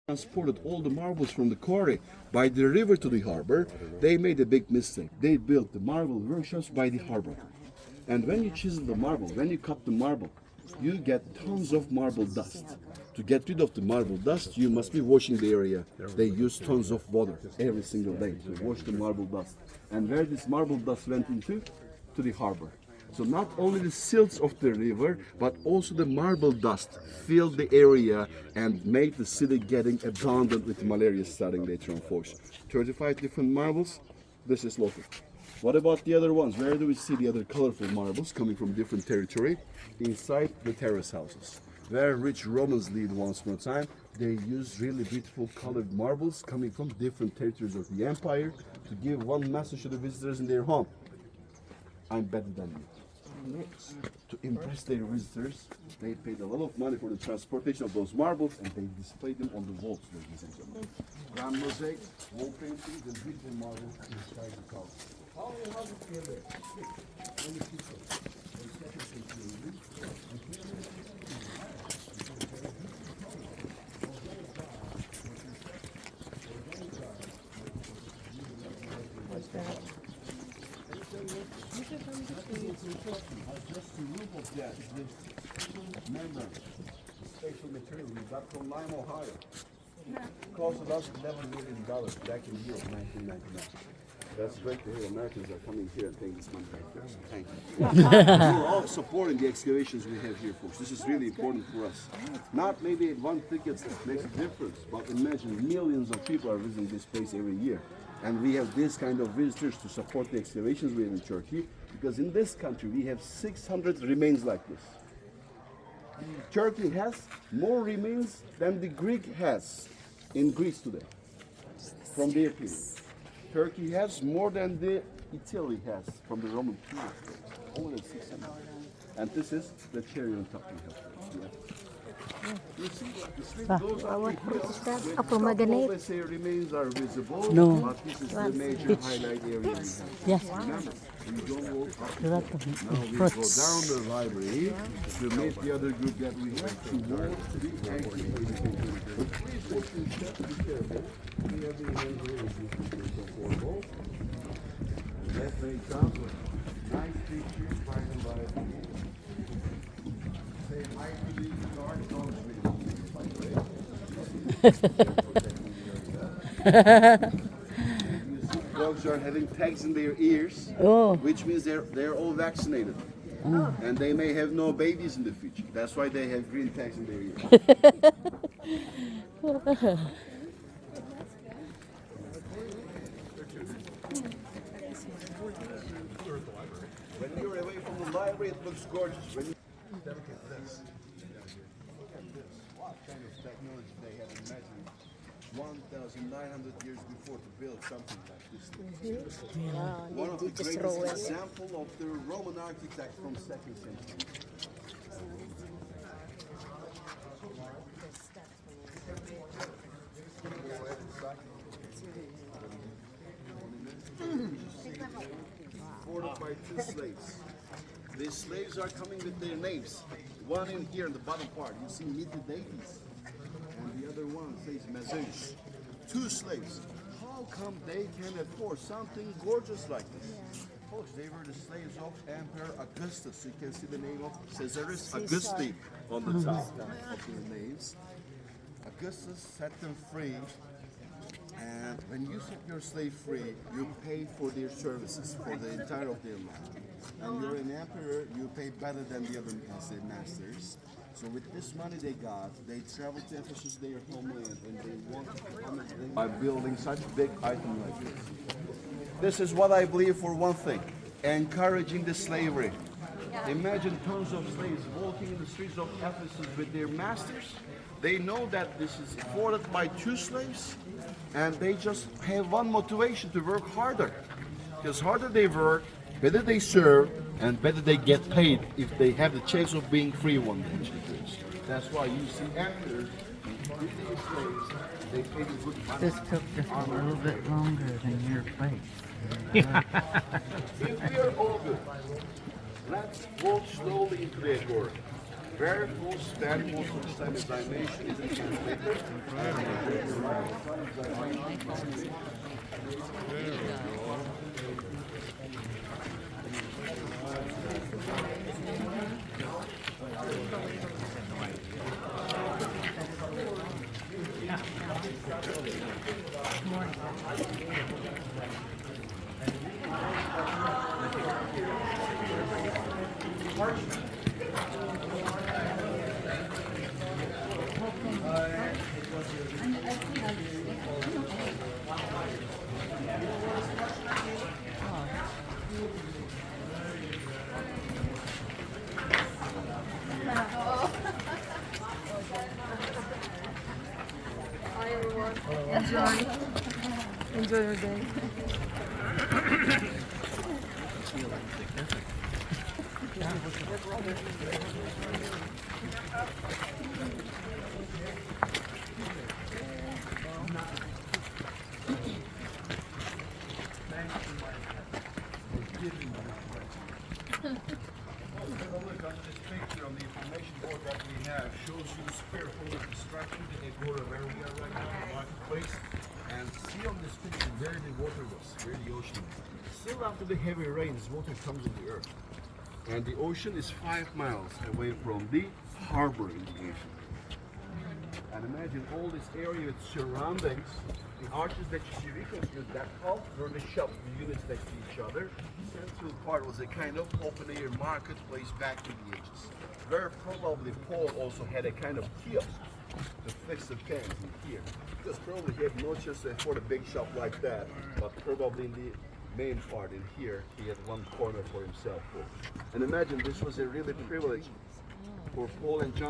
transported all the marbles from the quarry by the river to the harbor, they made a big mistake. They built the marble workshops by the harbor. And when you chisel the marble, when you cut the marble, you get tons of marble dust. To get rid of the marble dust, you must be washing the area. They use tons of water every single day to wash the marble dust. And where this marble dust went into? To the harbor. So not only the silts of the river, but also the marble dust filled the area and made the city getting abundant with malaria starting later on, folks. 35 different marbles, this is local. What about the other ones? Where do we see the other colorful marbles coming from different territory? Inside the terrace houses. Where rich Romans lived once upon a time, they used really beautiful colored marbles coming from different territories of the empire to give one message to the visitors in their home. I'm better than you. To impress their visitors, they paid a lot of money for the transportation of those marbles and they displayed them on the walls, ladies and gentlemen. Grand mosaic, wall paintings, and beautiful marbles inside the house. How many houses do you have there? Many people. Just the roof of that is this membrane, special material we got from Lime, Ohio. It cost us $11 million back in the year of 1999. That's great to hear. Americans are coming here and paying this money back to us. Thank you. We're all supporting the excavations we have here, folks. This is really important for us. Not maybe one ticket makes a difference, but imagine millions of people are visiting this place every year. And we have this kind of visitors to support the excavations we have in Turkey, because in this country we have 600 remains like this. Turkey has more remains than the Greek has in Greece today, from their period. Turkey has more than the Italy has from the Roman period, more than 600. And this is the cherry on top we have. Let's say remains are visible, but this is the major highlight area we have. Yes. Remember, we don't walk up. Now we go down the library to meet the other group that we have to walk to the exit. Please watch your step, be careful. We have the handrails so affordable. That may come with nice pictures by the library. Say hi to these guard dogs. Dogs are having tags in their ears, which means they're all vaccinated. And they may have no babies in the future. That's why they have green tags in their ears. When you're away from the library, it looks gorgeous. When you look at this. Look at this. What kind of technology they have imagined 1,900 years before to build something like this. One of the greatest examples of the Roman architect from 2nd century. Supported by 2 slaves. These slaves are coming with their names. One in here in the bottom part, you see Mithridates. And the other one says Mazeus. 2 slaves. How come they can afford something gorgeous like this? Folks, they were the slaves of Emperor Augustus. You can see the name of Caesarus Augusti on the top of their names. Augustus set them free. And when you set your slave free, you pay for their services for the entire of their life. And you're an emperor, you pay better than the other masters. So with this money they got, they traveled to Ephesus, their homeland, and they wanted to come by building such a big item like this. This is what I believe for one thing, encouraging the slavery. Imagine tons of slaves walking in the streets of Ephesus with their masters. They know that this is afforded by 2 slaves, and they just have one motivation to work harder. Because harder they work, better they serve, and better they get paid if they have the chance of being free one day. That's why you see emperors with their slaves, they pay the good money. This took just a little bit longer than your place. If we are all good, let's walk slowly into the agora. Where most stand most of the time is dimension is in translator. Hi everyone. Enjoy your day. Look on this picture on the information board that we have shows you the square hole of construction in the border where we are right now, the marketplace. And see on this picture where the water was, where the ocean is. Still after the heavy rains, water comes in the earth. And the ocean is 5 miles away from the harbor in the ocean. And imagine all this area with surroundings, the arches that you see reconstructed, that half were the shops, the units next to each other. The central part was a kind of open air marketplace back in the ages. Where probably Paul also had a kind of kiosk to fix the things in here. Because probably he had no chance to afford a big shop like that, but probably in the main part in here, he had one corner for himself. And imagine this was a really privilege for Paul and John.